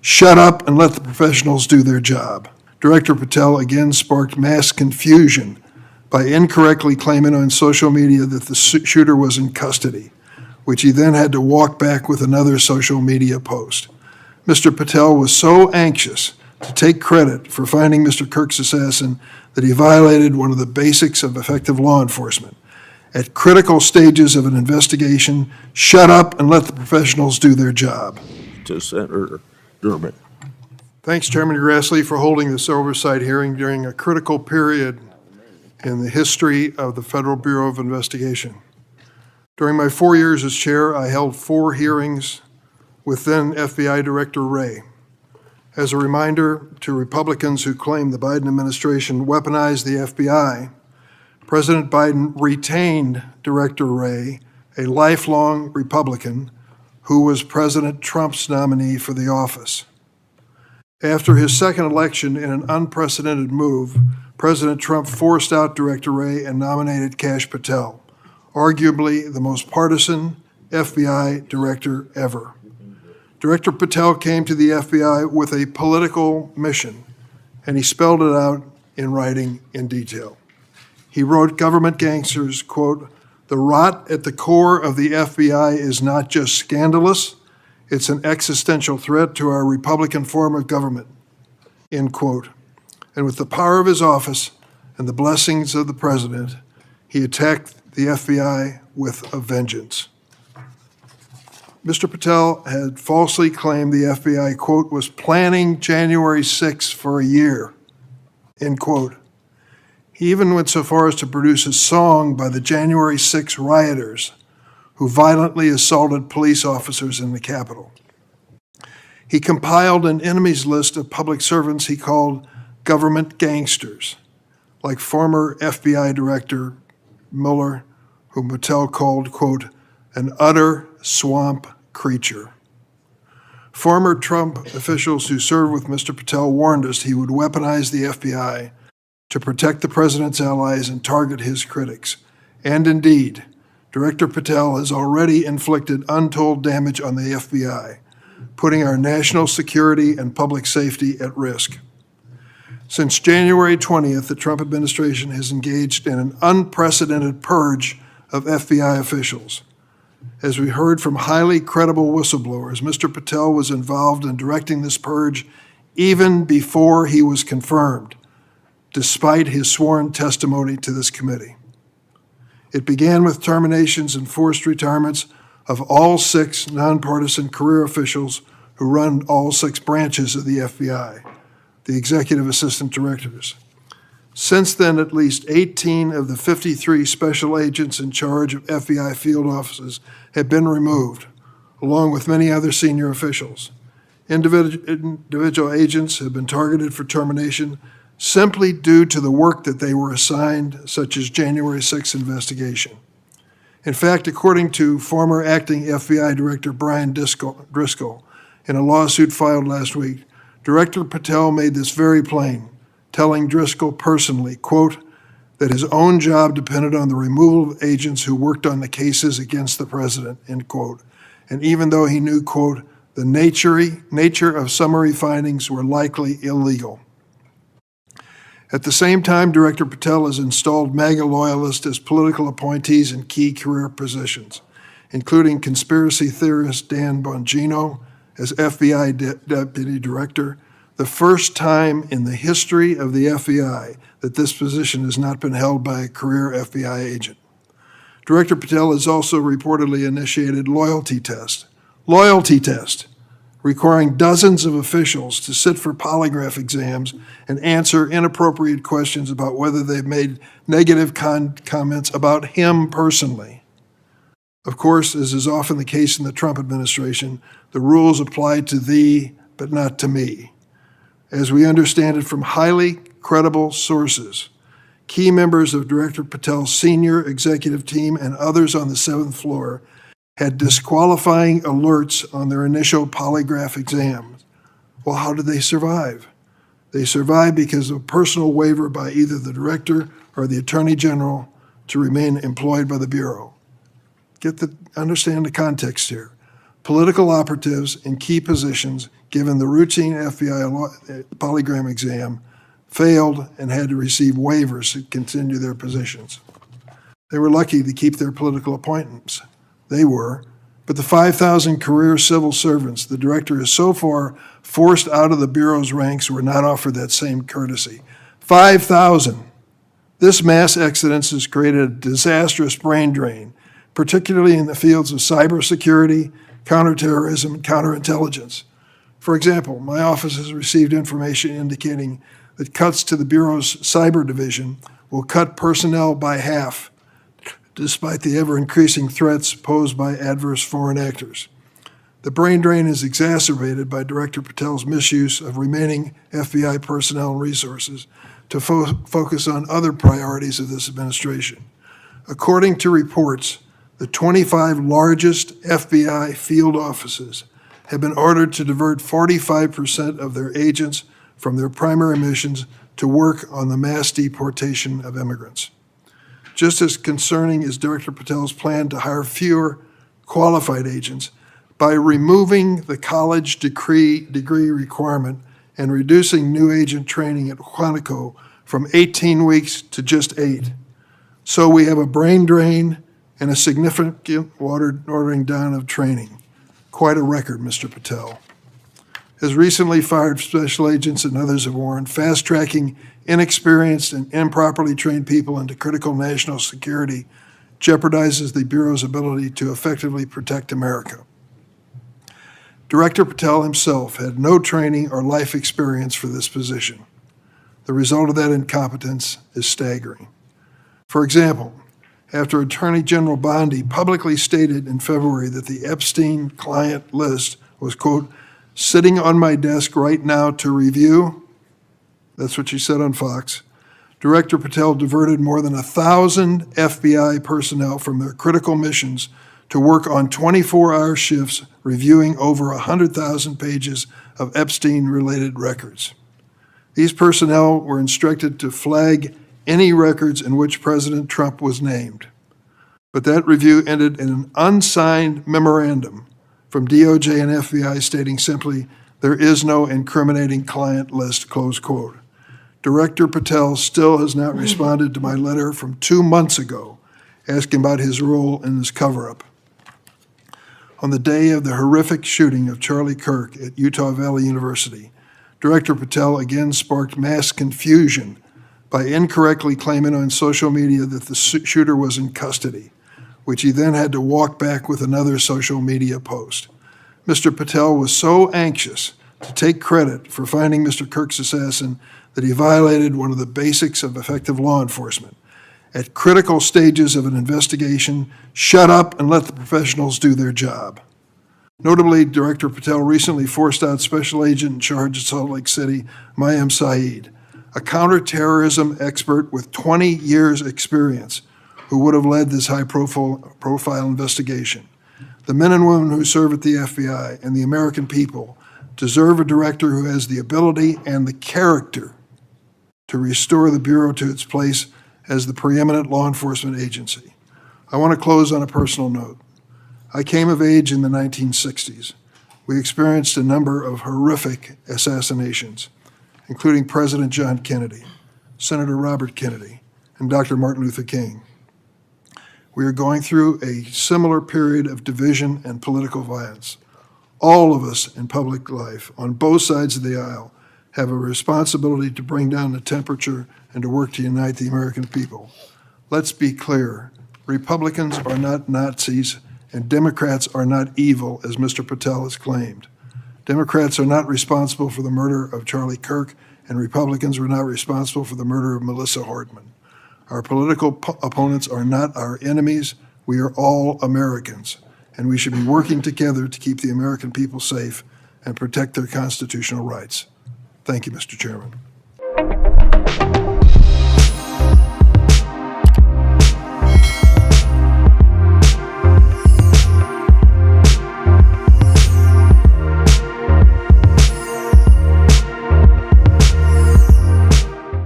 Shut up and let the professionals do their job. Director Patel again sparked mass confusion by incorrectly claiming on social media that the shooter was in custody, which he then had to walk back with another social media post. Mr. Patel was so anxious to take credit for finding Mr. Kirk's assassin that he violated one of the basics of effective law enforcement. At critical stages of an investigation, shut up and let the professionals do their job. To Senator Durbin. Thanks, Chairman Grassley, for holding this oversight hearing during a critical period in the history of the Federal Bureau of Investigation. During my 4 years as chair, I held 4 hearings with then FBI Director Wray. As a reminder to Republicans who claim the Biden administration weaponized the FBI, President Biden retained Director Wray, a lifelong Republican who was President Trump's nominee for the office. After his second election in an unprecedented move, President Trump forced out Director Wray and nominated Kash Patel, arguably the most partisan FBI director ever. Director Patel came to the FBI with a political mission, and he spelled it out in writing in detail. He wrote government gangsters, quote, "The rot at the core of the FBI is not just scandalous, it's an existential threat to our Republican form of government," end quote. And with the power of his office and the blessings of the president, he attacked the FBI with a vengeance. Mr. Patel had falsely claimed the FBI, quote, "was planning January 6th for a year," end quote. He even went so far as to produce a song by the January 6 rioters who violently assaulted police officers in the Capitol. He compiled an enemies list of public servants he called government gangsters, like former FBI Director Mueller, whom Patel called, quote, "an utter swamp creature." Former Trump officials who served with Mr. Patel warned us he would weaponize the FBI to protect the president's allies and target his critics. And indeed, Director Patel has already inflicted untold damage on the FBI, putting our national security and public safety at risk. Since January 20th, the Trump administration has engaged in an unprecedented purge of FBI officials. As we heard from highly credible whistleblowers, Mr. Patel was involved in directing this purge even before he was confirmed, despite his sworn testimony to this committee. It began with terminations and forced retirements of all 6 nonpartisan career officials who run all 6 branches of the FBI, the executive assistant directors. Since then, at least 18 of the 53 special agents in charge of FBI field offices have been removed, along with many other senior officials. Individual agents have been targeted for termination simply due to the work that they were assigned, such as January 6th investigation. In fact, according to former acting FBI Director Brian Driscoll, in a lawsuit filed last week, Director Patel made this very plain, telling Driscoll personally, quote, that his own job depended on the removal of agents who worked on the cases against the president, end quote. And even though he knew, quote, the nature of summary findings were likely illegal. At the same time, Director Patel has installed MAGA loyalists as political appointees in key career positions, including conspiracy theorist Dan Bongino as FBI Deputy Director, the first time in the history of the FBI that this position has not been held by a career FBI agent. Director Patel has also reportedly initiated loyalty test, requiring dozens of officials to sit for polygraph exams and answer inappropriate questions about whether they've made negative comments about him personally. Of course, as is often the case in the Trump administration, the rules apply to thee, but not to me. As we understand it from highly credible sources, key members of Director Patel's senior executive team and others on the 7th floor had disqualifying alerts on their initial polygraph exams. Well, how did they survive? They survived because of a personal waiver by either the director or the attorney general to remain employed by the Bureau. Understand the context here. political operatives in key positions, given the routine FBI polygraph exam, failed and had to receive waivers to continue their positions. They were lucky to keep their political appointments. They were. But the 5,000 career civil servants the director has so far forced out of the Bureau's ranks were not offered that same courtesy. 5,000. This mass exodus has created a disastrous brain drain, particularly in the fields of cybersecurity, counterterrorism, and counterintelligence. For example, my office has received information indicating that cuts to the Bureau's cyber division will cut personnel by half, despite the ever-increasing threats posed by adverse foreign actors. The brain drain is exacerbated by Director Patel's misuse of remaining FBI personnel and resources to focus on other priorities of this administration. According to reports, the 25 largest FBI field offices have been ordered to divert 45% of their agents from their primary missions to work on the mass deportation of immigrants. Just as concerning is Director Patel's plan to hire fewer qualified agents by removing the college degree requirement and reducing new agent training at Quantico from 18 weeks to just 8. So we have a brain drain and a significant watering down of training. Quite a record, Mr. Patel. As recently fired special agents and others have warned, fast-tracking inexperienced and improperly trained people into critical national security jeopardizes the Bureau's ability to effectively protect America. Director Patel himself had no training or life experience for this position. The result of that incompetence is staggering. For example, after Attorney General Bondi publicly stated in February that the Epstein client list was, quote, sitting on my desk right now to review, that's what she said on Fox, Director Patel diverted more than 1,000 FBI personnel from their critical missions to work on 24-hour shifts reviewing over 100,000 pages of Epstein-related records. These personnel were instructed to flag any records in which President Trump was named. But that review ended in an unsigned memorandum from DOJ and FBI stating simply, there is no incriminating client list, close quote. Director Patel still has not responded to my letter from 2 months ago asking about his role in this cover-up. On the day of the horrific shooting of Charlie Kirk at Utah Valley University, Director Patel again sparked mass confusion by incorrectly claiming on social media that the shooter was in custody, which he then had to walk back with another social media post. Mr. Patel was so anxious to take credit for finding Mr. Kirk's assassin that he violated one of the basics of effective law enforcement. At critical stages of an investigation, shut up and let the professionals do their job. Notably, Director Patel recently forced out Special Agent in charge at Salt Lake City, Mayim Saeed, a counterterrorism expert with 20 years' experience, who would have led this high-profile investigation. The men and women who serve at the FBI and the American people deserve a director who has the ability and the character to restore the Bureau to its place as the preeminent law enforcement agency. I want to close on a personal note. I came of age in the 1960s. We experienced a number of horrific assassinations, including President John Kennedy, Senator Robert Kennedy, and Dr. Martin Luther King. We are going through a similar period of division and political violence. All of us in public life, on both sides of the aisle, have a responsibility to bring down the temperature and to work to unite the American people. Let's be clear. Republicans are not Nazis, and Democrats are not evil, as Mr. Patel has claimed. Democrats are not responsible for the murder of Charlie Kirk, and Republicans were not responsible for the murder of Melissa Hortman. Our political opponents are not our enemies. We are all Americans, and we should be working together to keep the American people safe and protect their constitutional rights. Thank you, Mr. Chairman.